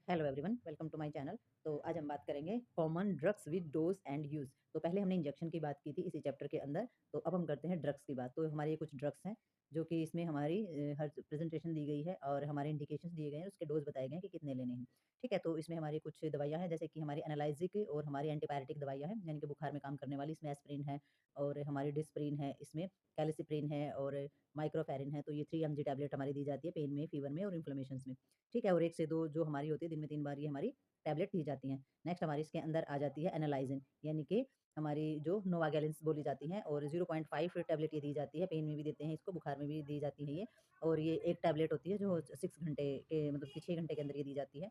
Hello everyone, welcome to my channel. तो आज हम बात करेंगे common drugs with dose and use. तो पहले हमने इंजेक्शन की बात की थी इसी चैप्टर के अंदर, तो अब हम करते हैं ड्रग्स की बात। तो हमारे ये कुछ ड्रग्स हैं जो कि इसमें हमारी हर प्रेजेंटेशन दी गई है और हमारे इंडिकेशंस दिए गए हैं, उसके डोज बताए गए हैं कि कितने लेने हैं। ठीक है, तो इसमें हमारी कुछ दवाइयाँ हैं जैसे कि हमारी एनालाइजिक और हमारी एंटीपायरेटिक दवाइयाँ हैं, यानी कि बुखार में काम करने वाली। इसमें एस्प्रिन है और हमारी डिस्प्रिन है, इसमें कैल्सिप्रिन है और माइक्रोफेरिन है। तो ये 3 mg टैबलेट हमारी दी जाती है पेन में, फीवर में और इन्फ्लेमेशंस में। ठीक है, और 1 से 2 जो हमारी होती है, दिन में 3 बार ये हमारी टैबलेट दी जाती हैं। नेक्स्ट हमारी इसके अंदर आ जाती है एनालाइज़िन, यानी कि हमारी जो नोवागेलिन्स बोली जाती हैं और 0.5 टैबलेट ये दी जाती है, पेन में भी देते हैं इसको, बुखार में भी दी जाती है ये। और ये 1 टैबलेट होती है जो 6 घंटे के मतलब कि 6 घंटे के अंदर ये दी जाती है।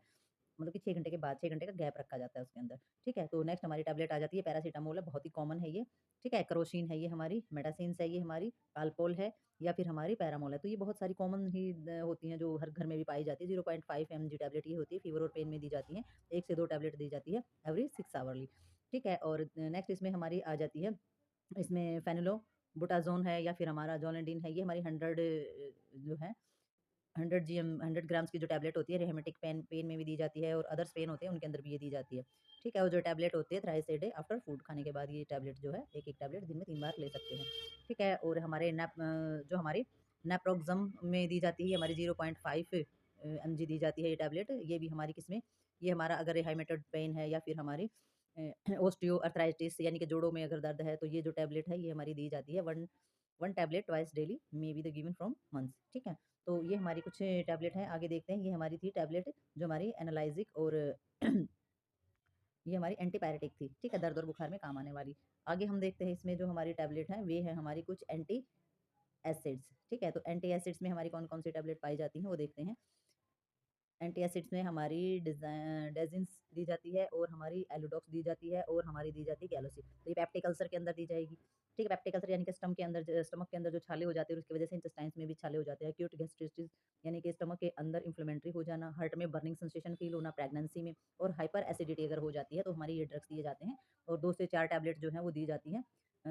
मतलब कि 6 घंटे के बाद 6 घंटे का गैप रखा जाता है उसके अंदर। ठीक है, तो नेक्स्ट हमारी टैबलेट आ जाती है पैरासिटामोल है, बहुत ही कॉमन है ये। ठीक है, क्रोसिन है ये हमारी, मेटासिन्स है ये हमारी, कालपोल है या फिर हमारी पैरामोल है। तो ये बहुत सारी कॉमन ही होती हैं जो हर घर में भी पाई जाती है। 0.5 mg टैबलेट ये होती है, फीवर और पेन में दी जाती हैं। 1 से 2 टैबलेट दी जाती है एवरी 6 आवरली। ठीक है, और नेक्स्ट इसमें हमारी आ जाती है, इसमें फेनिलोबुटाज़ोन है या फिर हमारा ज़ोलेंडिन है, ये हमारी 100 जो है 100 ग्राम्स की जो टैबलेट होती है, रेहेमेटिक पेन पेन में भी दी जाती है और अदर्स पेन होते हैं उनके अंदर भी ये दी जाती है। ठीक है, और जो टैबलेट होती है thrice a day after food, खाने के बाद ये टैबलेट जो है एक-एक टैबलेट दिन में 3 बार ले सकते हैं। ठीक है, और हमारे जो हमारी नेप्रोक्सम में दी जाती है, हमारी 0.5 एमजी दी जाती है ये टैबलेट। ये भी हमारी किसमें, ये हमारा अगर रेहेमेटेड पेन है या फिर हमारी ओस्टियोआर्थराइटिस यानी कि जोड़ों में अगर दर्द है, तो ये जो टैबलेट है ये हमारी दी जाती है। 1 tablet twice daily may be the given from months. ठीक है, तो ये हमारी कुछ टैबलेट हैं। आगे देखते हैं, ये हमारी थी टैबलेट जो हमारी एनालाइज़िक और ये हमारी एंटीपायरेटिक थी। ठीक है, दर्द और बुखार में काम आने वाली। आगे हम देखते हैं इसमें जो हमारी टैबलेट हैं, वे हैं हमारी कुछ एंटी एसिड्स। ठीक है, तो एंटी एसिड्स में हमारी कौन-कौन सी टैबलेट पाई जाती हैं, वो देखते हैं। एंटी एसिड्स में हमारी डेज़िन्स दी जाती है और हमारी एलुडॉक्स दी जाती है और हमारी दी जाती है गैलोसिब। तो ये पेप्टिक अल्सर के अंदर दी जाएगी। ठीक है, पेप्टिक अल्सर यानी कि स्टमक के अंदर जो छाले हो जाते हैं और उसकी वजह से इंटेस्टाइन्स में भी छाले हो जाते हैं। एक्यूट गैस्ट्रिटिस यानी कि स्टमक के अंदर इन्फ्लेमेटरी हो जाना, हार्ट में बर्निंग सेंसेशन फील होना प्रेगनेंसी में, और हाइपर एसिडिटी अगर हो जाती है तो हमारी ये ड्रग्स दिए जाते हैं। और 2 से 4 टैबलेट जो हैं वो दी जाती हैं।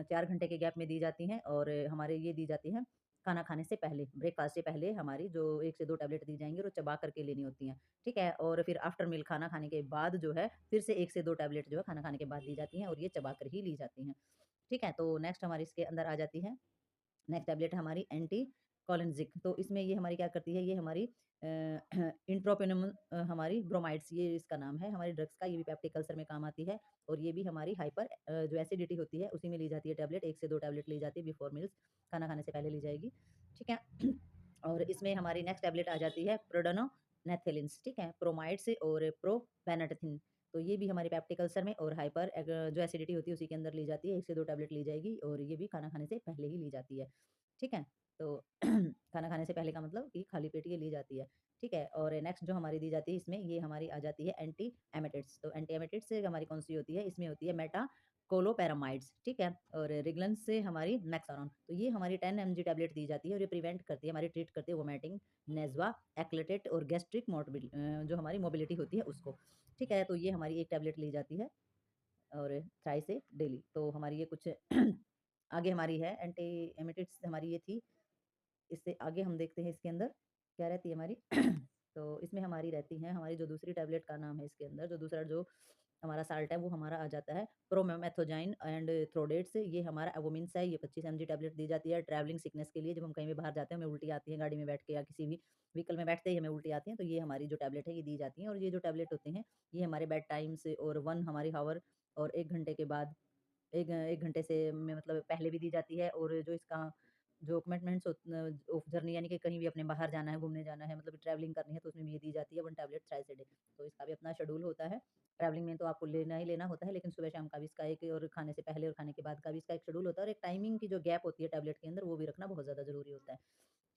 4 घंटे के गैप में दी जाती हैं और हमारे ये दी जाती हैं खाना खाने से पहले, ब्रेकफ़ास्ट से पहले हमारी जो 1 से 2 टैबलेट दी जाएँगी और वो चबा कर के लेनी होती हैं। ठीक है, और फिर आफ्टर मील खाना खाने के बाद जो है फिर से 1 से 2 टैबलेट जो है खाना खाने के बाद दी जाती हैं और ये चबा कर ही ली जाती हैं। ठीक है, तो नेक्स्ट हमारी इसके अंदर आ जाती है, नेक्स्ट टैबलेट है हमारी एंटी कोलिनज़िक। तो इसमें ये हमारी क्या करती है, ये हमारी इंट्रोपिनेमल हमारी ब्रोमाइड्स, ये इसका नाम है हमारी ड्रग्स का। ये भी पेप्टिक अल्सर में काम आती है और ये भी हमारी हाइपर जो एसिडिटी होती है उसी में ली जाती है टैबलेट। 1 से 2 टैबलेट ली जाती है बिफोर मील्स, खाना खाने से पहले ली जाएगी। ठीक है, और इसमें हमारी नेक्स्ट टैबलेट आ जाती है प्रोडानोनेथेलिन्स। ठीक है, प्रोमाइड्स और प्रोपेनेटेथिन। तो ये भी हमारे पेप्टिक अल्सर में और हाइपर जो एसिडिटी होती है उसी के अंदर ली जाती है। 1 से 2 टैबलेट ली जाएगी और ये भी खाना खाने से पहले ही ली जाती है। ठीक है, तो खाना खाने से पहले का मतलब कि खाली पेट ये ली जाती है। ठीक है, और नेक्स्ट जो हमारी दी जाती है इसमें, ये हमारी आ जाती है एंटी एमेटिड्स। तो एंटी एमेटिड्स से हमारी कौन सी होती है, इसमें होती है मेटाकोलोपैरामाइड्स। ठीक है, और रिगलेंस से हमारी मैक्सारॉन। तो ये हमारी 10 mg टैबलेट दी जाती है और ये प्रिवेंट करती है, हमारी ट्रीट करती है वोमिटिंग, नेज़्वा, एक्लेटेट और गैस्ट्रिक जो हमारी मोबिलिटी होती है उसको। ठीक है, तो ये हमारी एक टैबलेट ली जाती है और थ्राइस ए डेली। तो हमारी ये कुछ आगे हमारी है एंटी एमेटिड्स हमारी ये थी। इससे आगे हम देखते हैं इसके अंदर क्या रहती है हमारी तो इसमें हमारी रहती हैं, हमारी जो दूसरी टैबलेट का नाम है इसके अंदर, जो दूसरा जो हमारा साल्ट है वो हमारा आ जाता है प्रोमेथोजाइन एंड थ्रोडेट्स। ये हमारा एवोमिन्स है, ये 25 mg टैबलेट दी जाती है ट्रैवलिंग सिकनेस के लिए। जब हम कहीं भी बाहर जाते हैं हमें उल्टी आती है, गाड़ी में बैठ के या किसी भी व्हीकल में बैठते ही हमें उल्टी आती है, तो ये हमारी जो टैबलेट है ये दी जाती है। और ये जो टैबलेट होते हैं ये हमारे बेड टाइम से और 1 हमारी हावर और 1 घंटे के बाद, 1 घंटे से में मतलब पहले भी दी जाती है। और जो इसका जो कमिटमेंट्स ऑफ जर्नी यानी कि कहीं भी अपने बाहर जाना है, घूमने जाना है, मतलब ट्रैवलिंग करनी है, तो उसमें भी ये दी जाती है 1 टैबलेट थ्राइस ए डे। तो इसका भी अपना शेड्यूल होता है। ट्रैवलिंग में तो आपको लेना ही लेना होता है, लेकिन सुबह-शाम का भी इसका एक, और खाने से पहले और खाने के बाद का भी इसका एक शेड्यूल होता है और एक टाइमिंग की जो गैप होती है टैबलेट के अंदर वो भी रखना बहुत ज़्यादा ज़रूरी होता है।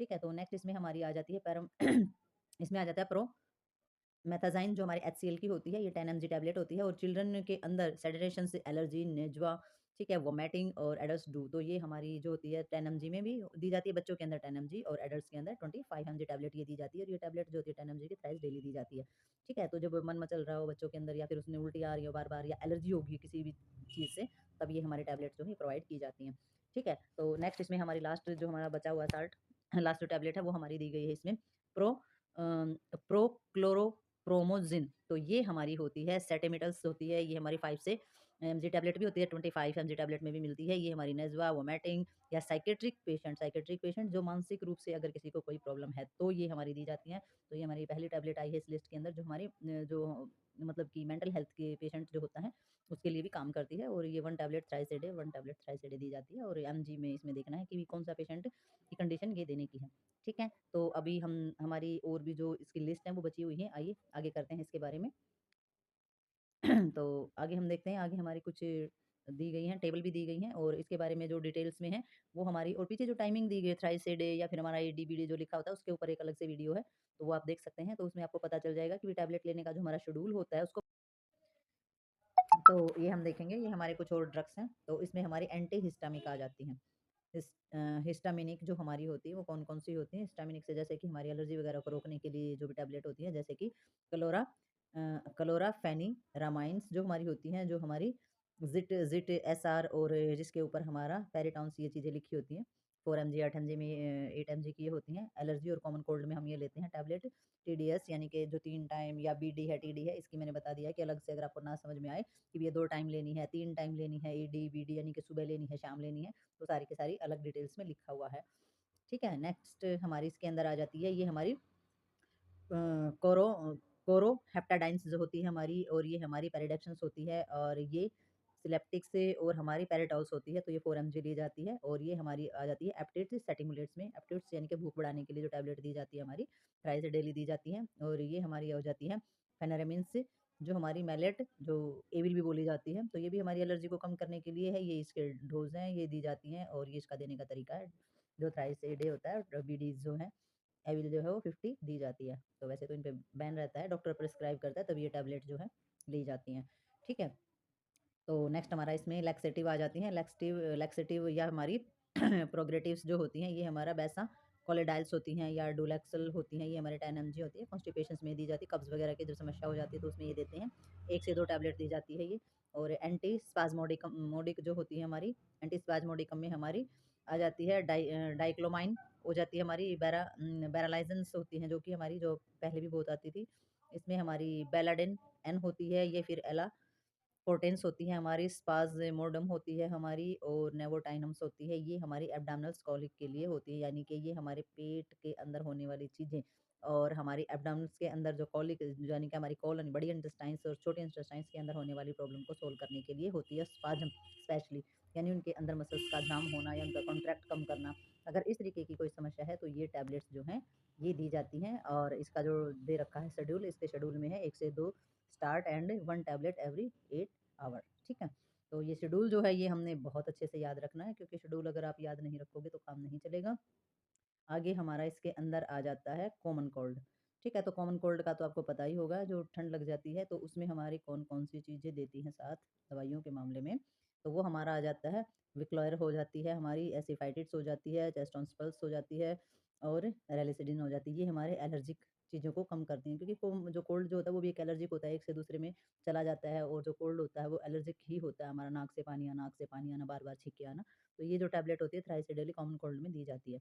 ठीक है, तो नेक्स्ट इसमें हमारी आ जाती है इसमें आ जाता है मेथाज़ाइन जो हमारी एचसीएल की होती है, ये 10 mg टैबलेट होती है और चिल्ड्रन के अंदर सेडेशन से एलर्जी, नेज़्वा, ठीक है, वोमिटिंग और एडल्ट्स डू। तो ये हमारी जो होती है 10 mg में भी दी जाती है, बच्चों के अंदर 10 mg और एडल्ट्स के अंदर 25 mg टैबलेट ये दी जाती है। और ये टैबलेट जो होती है 10 mg की थ्राइस डेली दी जाती है। ठीक है, तो जब मन मचल रहा हो बच्चों के अंदर या फिर उसमें उल्टी आ रही हो बार-बार या एलर्जी होगी किसी भी चीज़ से, तब ये हमारी टैबलेट जो है प्रोवाइड की जाती हैं। ठीक है, तो नेक्स्ट इसमें हमारी लास्ट जो हमारा बचा हुआ साल्ट लास्ट जो टैबलेट है वो हमारी दी गई है इसमें प्रोक्लोरो प्रोमोजिन। तो ये हमारी होती है सेटेमिटल्स होती है, ये हमारी 5 से एमजी टैबलेट भी होती है, 25 एमजी टैबलेट में भी मिलती है। ये हमारी नज़्वा, वोमिटिंग या साइकेट्रिक पेशेंट जो मानसिक रूप से अगर किसी को कोई प्रॉब्लम है तो ये हमारी दी जाती हैं। तो ये हमारी पहली टैबलेट आई है इस लिस्ट के अंदर जो हमारी जो मतलब कि मेंटल हेल्थ के पेशेंट जो होता है उसके लिए भी काम करती है। और ये 1 tablet thrice a day 1 tablet thrice a day दी जाती है। और एमजी में इसमें देखना है कि कौन-सा पेशेंट की कंडीशन ये देने की है। ठीक है? तो अभी हम हमारी और भी जो इसकी लिस्ट है वो बची हुई है। आइए आगे करते हैं इसके बारे में। तो आगे हम देखते हैं, आगे हमारी कुछ दी गई हैं, टेबल भी दी गई हैं और इसके बारे में जो डिटेल्स में है वो हमारी, और पीछे जो टाइमिंग दी गई है थ्राइस अ डे या फिर हमारा एडीबीडी जो लिखा होता है उसके ऊपर एक अलग से वीडियो है, तो वो आप देख सकते हैं। तो उसमें आपको पता चल जाएगा कि टैबलेट लेने का जो हमारा शेड्यूल होता है उसको। तो ये हम देखेंगे, ये हमारे कुछ और ड्रग्स हैं। तो इसमें हमारी एंटी हिस्टामिक आ जाती हैं। हिस्टामिनिक जो हमारी होती है वो कौन-कौन सी होती है? हिस्टामिनिक से जैसे कि हमारी एलर्जी वगैरह को रोकने के लिए जो भी टैबलेट होती है, जैसे कि क्लोराफेनीरामाइन्स जो हमारी होती हैं, जो हमारी ज़िट ज़िट एसआर और जिसके ऊपर हमारा पेरिटॉन्स ये चीज़ें लिखी होती हैं। 4 एमजी 8 एमजी में 8 एमजी की ये होती हैं। एलर्जी और कॉमन कोल्ड में हम ये लेते हैं टैबलेट। टीडीएस यानी कि जो 3 टाइम, या बीडी है, टीडी है, इसकी मैंने बता दिया है कि अलग से अगर आपको ना समझ में आए कि ये 2 टाइम लेनी है, 3 टाइम लेनी है, ईडी, बीडी यानी कि सुबह लेनी है, शाम लेनी है, तो सारी की सारी अलग डिटेल्स में लिखा हुआ है। ठीक है? नेक्स्ट हमारी इसके अंदर आ जाती है ये हमारी अ, कोरो कोरोहेप्टाडाइन्स जो होती है हमारी, और ये हमारी पेरिडक्शंस होती है, और ये सिलेप्टिक से और हमारी पेरिटॉल्स होती है, तो ये 4 एमजी ली जाती है। और ये हमारी आ जाती है एप्टिट्स सेटिमुलेट्स में। एप्टिट्स यानी कि भूख बढ़ाने के लिए जो टैबलेट दी जाती है हमारी, थ्राइस अ डेली दी जाती है। और ये हमारी हो जाती है फेनोरामिन्स जो हमारी मैलेट जो एविल भी बोली जाती है, तो ये भी हमारी एलर्जी को कम करने के लिए है। ये इसके डोज़ हैं, ये दी जाती हैं, और ये इसका देने का तरीका है। जो थ्राइस अ डे होता है, बीडीज़ जो हैं, एविल जो है वो 50 दी जाती है। तो वैसे तो इन पे बैन रहता है, डॉक्टर प्रिस्क्राइब करता है तब ये टैबलेट जो है ली जाती हैं। ठीक है? तो नेक्स्ट हमारा इसमें लैक्सेटिव आ जाती हैं। लैक्सेटिव लैक्सेटिव या हमारी प्रोग्रेटिव्स जो होती हैं, ये हमारा बेसा कोलेडाइल्स होती हैं या डोलैक्सल होती हैं, ये हमारे 10 एमजी होती है। कॉन्स्टिपेशंस में दी जाती है, कब्ज़ वगैरह की जब समस्या हो जाती है तो उसमें ये देते हैं। 1 से 2 टैबलेट दी जाती है ये। और एंटी स्पाज़मोडिकम मोडिक जो होती है हमारी, एंटी स्पाज़मोडिकम में हमारी आ जाती है डाइक्लोमाइन हो जाती है हमारी, बैरालाइज़ेंस होती हैं जो कि हमारी जो पहले भी बहुत आती थी। इसमें हमारी बेलाडिन एन होती है, ये फिर एला पोर्टेंस होती है हमारी, स्पाज़मोडम होती है हमारी, और नेवोटाइनम्स होती है। ये हमारी एब्डोमिनल कॉलिक के लिए होती है, यानी कि ये हमारे पेट के अंदर होने वाली चीज़ें, और हमारी एब्डोमिनल्स के अंदर जो कॉलिक यानी कि हमारी कोलन, बड़ी इंटेस्टाइन्स और छोटे इंटेस्टाइन्स के अंदर होने वाली प्रॉब्लम को सोल्व करने के लिए होती है स्पाज़म स्पेशली, यानी उनके अंदर मसल्स का जाम होना या उनका कॉन्ट्रैक्ट कम करना। अगर इस तरीके की कोई समस्या है तो ये टैबलेट्स जो हैं ये दी जाती हैं। और इसका जो दे रखा है शेड्यूल, इसके शेड्यूल में है 1 से 2 start and 1 tablet every 8 hour. ठीक है? तो ये शेड्यूल जो है ये हमने बहुत अच्छे से याद रखना है, क्योंकि शेड्यूल अगर आप याद नहीं रखोगे तो काम नहीं चलेगा। आगे हमारा इसके अंदर आ जाता है कॉमन कोल्ड। ठीक है? तो कॉमन कोल्ड का तो आपको पता ही होगा, जो ठंड लग जाती है तो उसमें हमारी कौन-कौन सी चीज़ें देती हैं साथ दवाइयों के मामले में। तो वो हमारा आ जाता है, विक्लोर हो जाती है हमारी, एसिफाइटिड्स हो जाती है, टेस्टोन्सपल्स हो जाती है, और रेलिसिडिन हो जाती है। ये हमारे एलर्जिक चीज़ों को कम करती हैं, क्योंकि जो कोल्ड जो होता है वो भी एक एलर्जिक होता है, एक से दूसरे में चला जाता है। और जो कोल्ड होता है वो एलर्जिक ही होता है हमारा, नाक से पानी आना, बार-बार छींक के आना। तो ये जो टैबलेट होती है thrice a daily common cold में दी जाती है।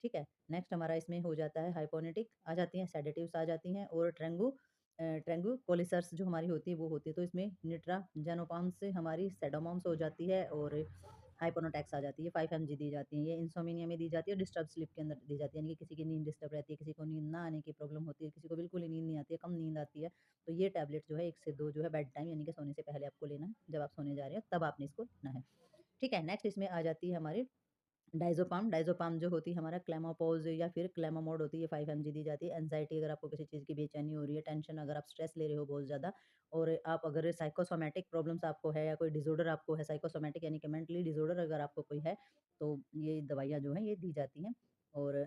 ठीक है? नेक्स्ट हमारा इसमें हो जाता है हाइपोनेटिक आ जाती हैं, सेडेटिव्स आ जाती हैं, और ट्रैंगुकोलिसर्स जो हमारी होती है वो होती है। तो इसमें निट्राजेनोपाम से हमारी सेडोमोम्स हो जाती है, और हाइपोनोटेक्स आ जाती है, 5 एमजी दी जाती हैं। ये इंसोम्निया में दी जाती है, डिस्टर्ब स्लीप के अंदर दी जाती है, यानी कि किसी की नींद डिस्टर्ब रहती है, किसी को नींद ना आने की प्रॉब्लम होती है, किसी को बिल्कुल ही नींद नहीं आती है, कम नींद आती है। तो ये टैबलेट जो है 1 से 2 जो है बेड टाइम यानी कि सोने से पहले आपको लेना है। जब आप सोने जा रहे हो तब आपने इसको लेना है। ठीक है? नेक्स्ट इसमें आ जाती है हमारी डायज़ोपाम जो होती है हमारा क्लेमोपोज़ या फिर क्लेमामोड होती है, 5 एमजी दी जाती है। एंग्ज़ायटी अगर आपको किसी चीज़ की बेचैनी हो रही है, टेंशन अगर आप स्ट्रेस ले रहे हो बहुत ज़्यादा, और आप अगर साइकोसोमैटिक प्रॉब्लम्स आपको है, या कोई डिसऑर्डर आपको है साइकोसोमैटिक यानी कि मेंटली डिसऑर्डर अगर आपको कोई है, तो ये दवाइयाँ जो हैं ये दी जाती हैं। और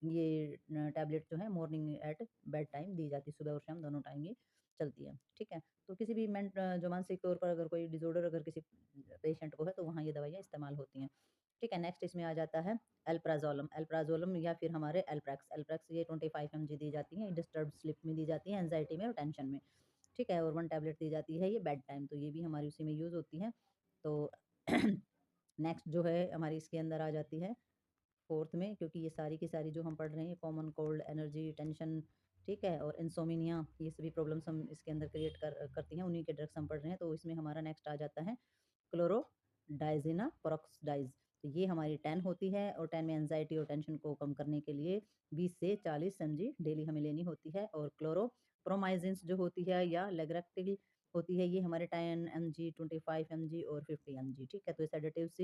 ये टैबलेट जो है मॉर्निंग एट बेड टाइम दी जाती है, सुबह और शाम दोनों टाइम ये चलती है। ठीक है? तो किसी भी जो मानसिक तौर पर अगर कोई डिसऑर्डर अगर किसी पेशेंट को है तो वहाँ ये दवाइयाँ इस्तेमाल होती हैं। ठीक है? नेक्स्ट इसमें आ जाता है अल्प्राज़ोलम या फिर हमारे एल्प्रेक्स ये 25 एमजी दी जाती हैं, डिस्टर्ब्ड स्लीप में दी जाती हैं, एंग्ज़ायटी में और टेंशन में। ठीक है? और 1 टैबलेट दी जाती है ये बेड टाइम, तो ये भी हमारी उसी में यूज़ होती हैं। तो नेक्स्ट जो है हमारी इसके अंदर आ जाती है 4th में, क्योंकि ये सारी की सारी जो हम पढ़ रहे हैं कॉमन कोल्ड, एनर्जी, टेंशन, ठीक है? और इंसोम्निया, ये सभी प्रॉब्लम्स हम इसके अंदर क्रिएट करती हैं, उन्हीं के ड्रग्स हम पढ़ रहे हैं। तो इसमें हमारा नेक्स्ट आ जाता है क्लोरोडाइज़िना पेरोक्साइड। तो ये हमारी 10 होती है और 10 में एंग्ज़ायटी और टेंशन को कम करने के लिए 20 से 40 एमजी डेली हमें लेनी होती है। और क्लोरोप्रोमाइज़िन्स जो होती है या लेग्रेक्टिल होती है, ये हमारे 10 एमजी, 25 एमजी और 50 एमजी, ठीक है? तो ये सेडेटिव्स,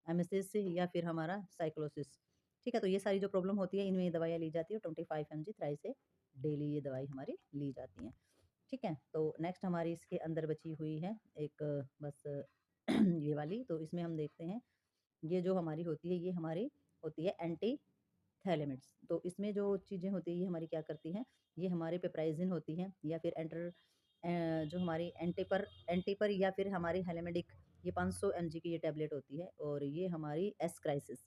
एमेसिस या फिर हमारा साइक्लोसिस, ठीक है? तो ये सारी जो प्रॉब्लम होती है, इनमें ये दवाइयाँ ली जाती है, 25 एमजी थ्राइस ए डेली ये दवाई हमारी ली जाती हैं, ठीक है? तो नेक्स्ट हमारी इसके अंदर बची हुई है एक बस ये वाली, तो इसमें हम देखते हैं, ये जो हमारी होती है, ये हमारी होती है एंटी थैलेमिड्स। तो इसमें जो चीज़ें होती हैं, ये हमारी क्या करती हैं, ये हमारे पेप्राइज़िन होती हैं या फिर जो हमारी एंटीपर या फिर हमारी हेलेमिडिक, ये 500 एमजी की ये टैबलेट होती है और ये हमारी एस क्राइसिस,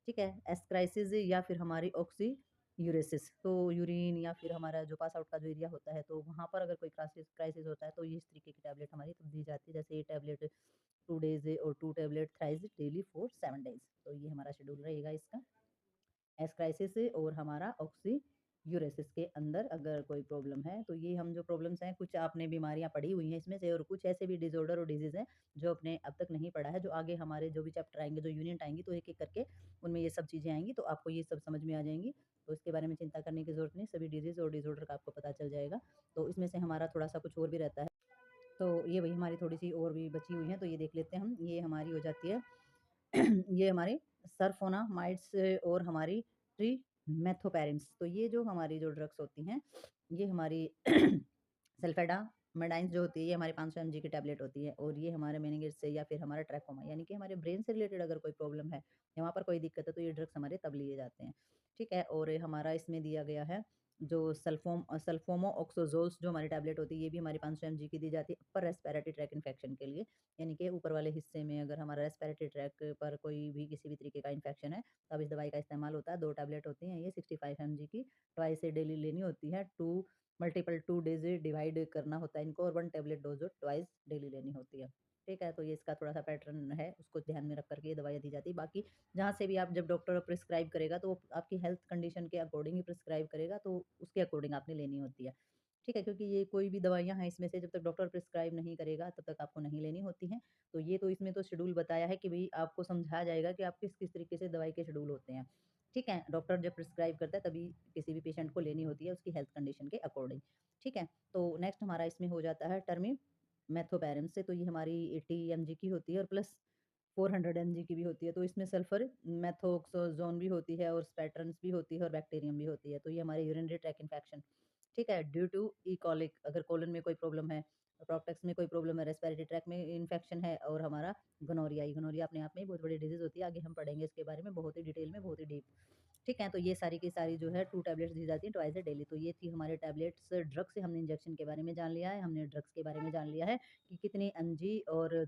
ठीक है? एस क्राइसिस या फिर हमारी ऑक्सीयूरेसिस, तो यूरिन या फिर हमारा जो पास आउट का जो एरिया होता है, तो वहाँ पर अगर कोई क्राइसिस क्राइसिस होता है, तो ये इस तरीके की टैबलेट हमारी तब दी जाती है। जैसे ये टैबलेट 2 डेज़ और 2 tablet thrice daily for 7 days. तो ये हमारा शेड्यूल रहेगा इसका। एस क्राइसिस और हमारा ऑक्सीयूरेसिस के अंदर अगर कोई प्रॉब्लम है, तो ये हम जो प्रॉब्लम्स हैं, कुछ आपने बीमारियाँ पढ़ी हुई हैं इसमें से और कुछ ऐसे भी डिसऑर्डर और डिजीज़ हैं, जो आपने अब तक नहीं पढ़ा है, जो आगे हमारे जो भी चैप्टर आएँगे, जो यूनिट आएँगी, तो एक-एक करके उनमें ये सब चीज़ें आएँगी, तो आपको ये सब समझ में आ जाएँगी। तो इसके बारे में चिंता करने की ज़रूरत नहीं, सभी डिजीज़ और डिसऑर्डर का आपको पता चल जाएगा। तो इसमें से हमारा थोड़ा-सा कुछ और भी रहता है, तो ये वही हमारी थोड़ी-सी और भी बची हुई हैं, तो ये देख लेते हैं हम। ये हमारी हो जाती है ये हमारे सल्फोनामाइड्स और हमारी ट्रिमेथोपैरिन्स। तो ये जो हमारी जो ड्रग्स होती हैं, ये हमारी सल्फेडामाइडाइन्स जो होती है, ये हमारी 500 एमजी की टैबलेट होती है और ये हमारे मेनिंजेस से या फिर हमारा ट्रैकोमा, यानी कि हमारे ब्रेन से रिलेटेड अगर कोई प्रॉब्लम है या वहाँ पर कोई दिक्कत है, तो ये ड्रग्स हमारे तब लिए जाते हैं, ठीक है? और ये हमारा इसमें दिया गया है जो सल्फोमोऑक्सोज़ोल्स जो हमारी टैबलेट होती है, ये भी हमारी 500 एमजी की दी जाती है अपर रेस्पिरेटरी ट्रैक इन्फेक्शन के लिए। यानी कि ऊपर वाले हिस्से में अगर हमारा रेस्पिरेटरी ट्रैक पर कोई भी किसी भी तरीके का इन्फेक्शन है, तब इस दवाई का इस्तेमाल होता है। 2 टैबलेट होती हैं ये 65 एमजी की, ट्वाइस ए डेली लेनी होती है। 2 डेज़ डिवाइड करना होता है इनको और 1 टैबलेट डोज़ ट्वाइस डेली लेनी होती है। ठीक है? तो ये इसका थोड़ा-सा पैटर्न है, उसको ध्यान में रख कर के ये दवाइयाँ दी जाती है। बाकी जहाँ से भी आप जब डॉक्टर प्रिस्क्राइब करेगा, तो वो आपकी हेल्थ कंडीशन के अकॉर्डिंग ही प्रिस्क्राइब करेगा, तो उसके अकॉर्डिंग आपने लेनी होती है। ठीक है? क्योंकि ये कोई भी दवाइयाँ हैं इसमें से जब तक डॉक्टर प्रिस्क्राइब नहीं करेगा, तब तक आपको नहीं लेनी होती हैं। तो ये तो इसमें तो शेड्यूल बताया है कि भई आपको समझाया जाएगा कि आप किस-किस तरीके से दवाई के शेड्यूल होते हैं। ठीक है? डॉक्टर जब प्रिस्क्राइब करता है तभी किसी भी पेशेंट को लेनी होती है उसकी हेल्थ कंडीशन के अकॉर्डिंग। ठीक है? तो नेक्स्ट हमारा इसमें हो जाता है टर्मीमेथोपेरेम से, तो ये हमारी 80 एमजी की होती है और प्लस 400 एमजी की भी होती है। तो इसमें सल्फर मेथोक्सोज़ोन भी होती है और स्पैटरन्स भी होती है और बैक्टीरियम भी होती है। तो ये हमारे यूरिनरी ट्रैक इन्फेक्शन, ठीक है? ड्यू टू ई कॉलिक, अगर कोलन में कोई प्रॉब्लम है, प्रोक्टेक्स में कोई प्रॉब्लम है, रेस्पिरेटरी ट्रैक में इन्फेक्शन है और हमारा गोनोरिया, ये गोनोरिया अपने आप में ही बहुत बड़ी डिज़ीज़ होती है। आगे हम पढ़ेंगे इसके बारे में बहुत ही डिटेल में, बहुत ही डीप। ठीक है? तो ये सारी की सारी जो है 2 टैबलेट्स दी जाती हैं ट्वाइस अ डेली। तो ये थी हमारे टैबलेट्स। ड्रग्स से हमने इंजेक्शन के बारे में जान लिया है, हमने ड्रग्स के बारे में जान लिया है कि कितनी एमजी और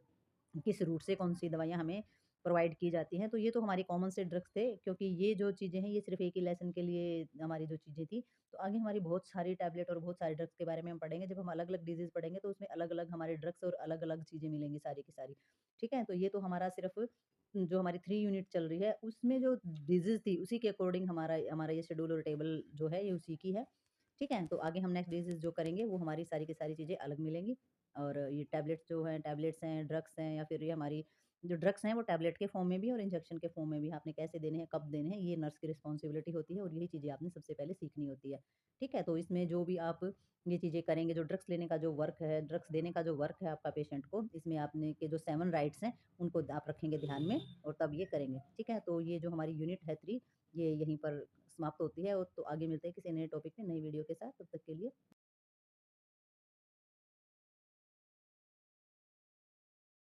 किस रूट से कौन-सी दवाइयाँ हमें प्रोवाइड की जाती हैं। तो ये तो हमारे कॉमन से ड्रग्स थे, क्योंकि ये जो चीज़ें हैं, ये सिर्फ़ एक ही लेसन के लिए हमारी जो चीज़ें थी। तो आगे हमारी बहुत सारी टैबलेट और बहुत सारे ड्रग्स के बारे में हम पढ़ेंगे। जब हम अलग-अलग डिज़ीज़ पढ़ेंगे, तो उसमें अलग-अलग हमारे ड्रग्स और अलग-अलग चीज़ें मिलेंगी सारी की सारी। ठीक है? तो ये तो हमारा सिर्फ़ जो हमारी 3 यूनिट चल रही है, उसमें जो डिज़ीज़ थी, उसी के अकॉर्डिंग हमारा हमारा ये शेड्यूल और टेबल जो है, ये उसी की है। ठीक है? तो आगे हम नेक्स्ट डिज़ीज़ जो करेंगे, वो हमारी सारी की सारी चीज़ें अलग मिलेंगी। और ये टैबलेट्स हैं, ड्रग्स हैं, या फिर ये हमारी जो ड्रग्स हैं वो टैबलेट के फॉर्म में भी और इंजेक्शन के फॉर्म में भी, आपने कैसे देने हैं, कब देने हैं, ये नर्स की रिस्पॉन्सिबिलिटी होती है और यही चीज़ें आपने सबसे पहले सीखनी होती है। ठीक है? तो इसमें जो भी आप ये चीज़ें करेंगे, जो ड्रग्स लेने का जो वर्क है, ड्रग्स देने का जो वर्क है आपका पेशेंट को, इसमें आपने के जो 7 राइट्स हैं, उनको आप रखेंगे ध्यान में और तब ये करेंगे। ठीक है? तो ये जो हमारी यूनिट है 3, ये यहीं पर समाप्त होती है और तो आगे मिलते हैं किसी नए टॉपिक में, नई वीडियो के साथ। तब तक के लिए